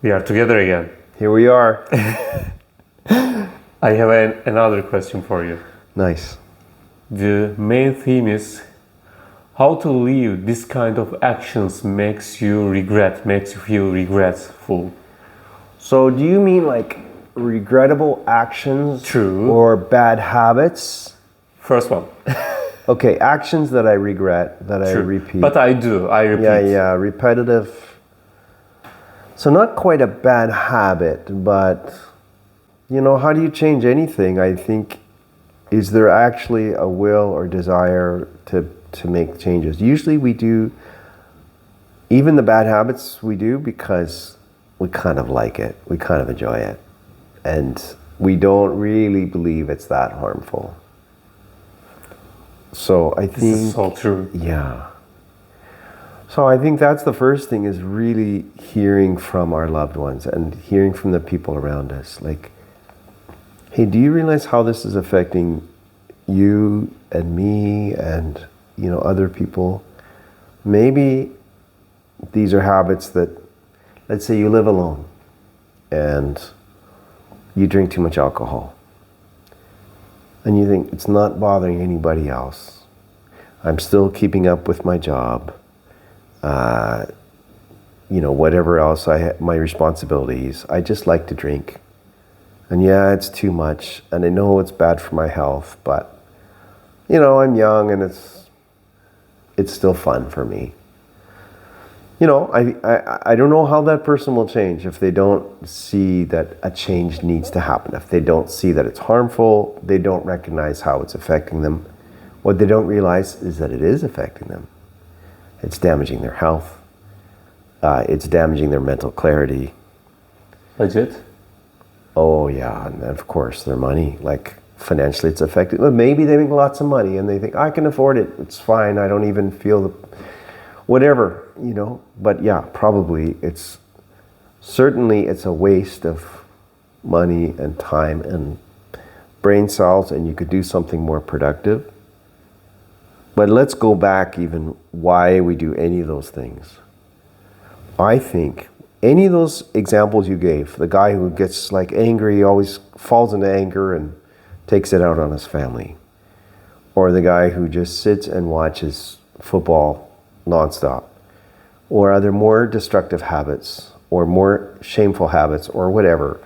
We are together again. Here we are. I have another question for you. Nice. The main theme is how to live this kind of actions makes you feel regretful. So do you mean like regrettable actions? True. Or bad habits? First one. Okay, actions that I regret, that True. I repeat. But I repeat. Yeah, repetitive. So not quite a bad habit, but how do you change anything? I think, is there actually a will or desire to make changes? Usually we do, even the bad habits we do because we kind of like it, we kind of enjoy it, and we don't really believe it's that harmful. So I think This is so true. Yeah. So I think that's the first thing, is really hearing from our loved ones and hearing from the people around us. Like, hey, do you realize how this is affecting you and me and, other people? Maybe these are habits that, let's say you live alone and you drink too much alcohol. And you think, it's not bothering anybody else. I'm still keeping up with my job. Whatever else my responsibilities. I just like to drink. And yeah, it's too much. And I know it's bad for my health, but, I'm young and it's still fun for me. I don't know how that person will change if they don't see that a change needs to happen. If they don't see that it's harmful, they don't recognize how it's affecting them. What they don't realize is that it is affecting them. It's damaging their health. It's damaging their mental clarity. Budget? Oh yeah, and of course their money. Like financially it's affected. Well, maybe they make lots of money and they think, I can afford it. It's fine. I don't even feel whatever, But yeah, probably it's a waste of money and time and brain cells, and you could do something more productive. But let's go back even why we do any of those things. I think any of those examples you gave, the guy who gets angry, always falls into anger and takes it out on his family, or the guy who just sits and watches football nonstop, or are there more destructive habits or more shameful habits or whatever?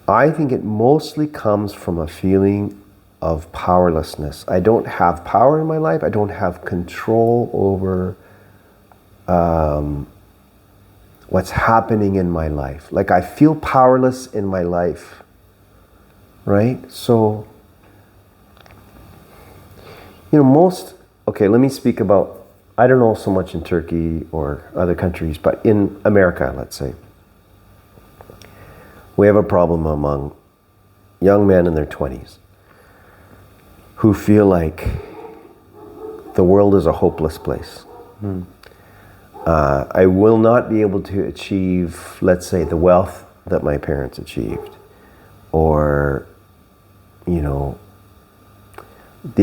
I think it mostly comes from a feeling of powerlessness. I don't have power in my life. I don't have control over what's happening in my life. Like I feel powerless in my life, right? So, let me speak about, I don't know so much in Turkey or other countries, but in America, let's say, we have a problem among young men in their 20s who feel like the world is a hopeless place. I will not be able to achieve, let's say, the wealth that my parents achieved, or, the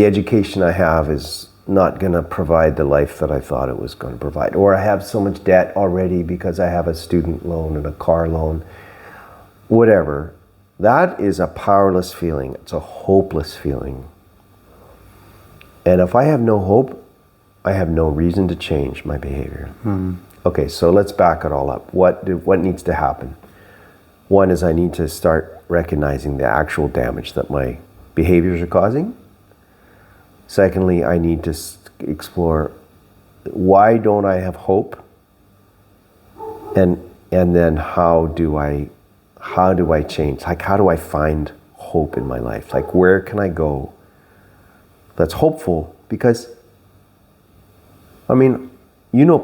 education I have is not going to provide the life that I thought it was going to provide, or I have so much debt already because I have a student loan and a car loan, whatever. That is a powerless feeling. It's a hopeless feeling. And if I have no hope, I have no reason to change my behavior. Okay, so let's back it all up. What needs to happen? One is I need to start recognizing the actual damage that my behaviors are causing. Secondly, I need to explore, why don't I have hope? And then how do I change? Like, how do I find hope in my life? Like, where can I go that's hopeful? Because,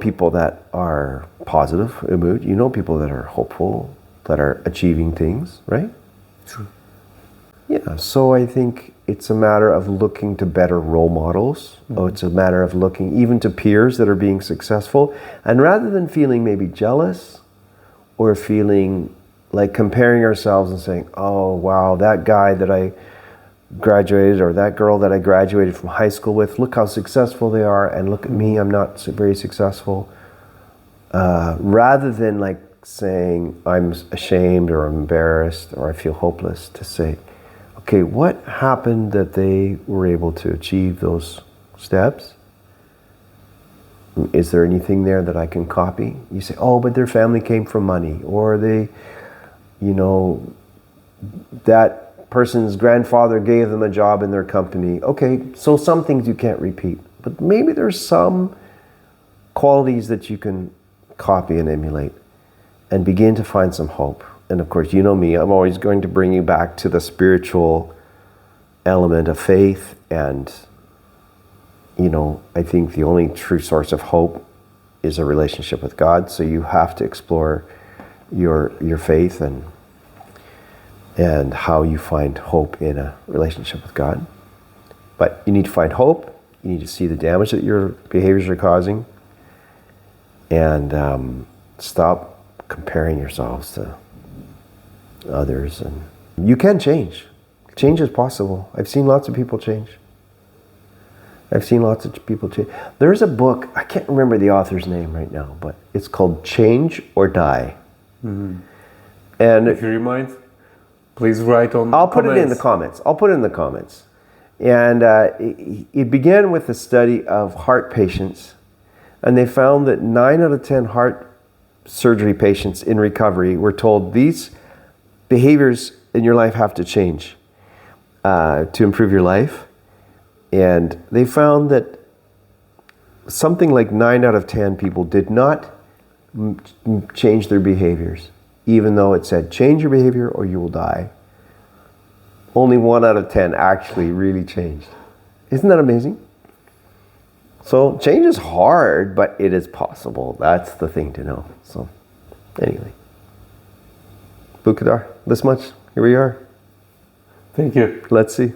people that are positive, Umut, people that are hopeful, that are achieving things, right? True. Yeah, so I think it's a matter of looking to better role models. It's a matter of looking even to peers that are being successful. And rather than feeling maybe jealous or feeling like comparing ourselves and saying, oh, wow, that guy that I graduated, or that girl that I graduated from high school with, look how successful they are, and look at me, I'm not very successful. Rather than saying I'm ashamed or embarrassed or I feel hopeless, to say, okay, what happened that they were able to achieve those steps? Is there anything there that I can copy? You say, oh, but their family came from money, or they, that person's grandfather gave them a job in their company. Okay, so some things you can't repeat, but maybe there's some qualities that you can copy and emulate and begin to find some hope. And of course, you know me, I'm always going to bring you back to the spiritual element of faith. And, I think the only true source of hope is a relationship with God. So you have to explore your faith and how you find hope in a relationship with God. But you need to find hope. You need to see the damage that your behaviors are causing, and stop comparing yourselves to others. And you can change. Change is possible. I've seen lots of people change. There's a book, I can't remember the author's name right now, but it's called Change or Die. Mm-hmm. And if you remind, please write on I'll put it in the comments. And it began with a study of heart patients, and they found that 9 out of 10 heart surgery patients in recovery were told these behaviors in your life have to change to improve your life. And they found that something like 9 out of 10 people did not change their behaviors, even though it said, change your behavior or you will die. Only 1 out of 10 actually really changed. Isn't that amazing? So change is hard, but it is possible. That's the thing to know. So anyway, Bukadar, this much. Here we are. Thank you. Let's see.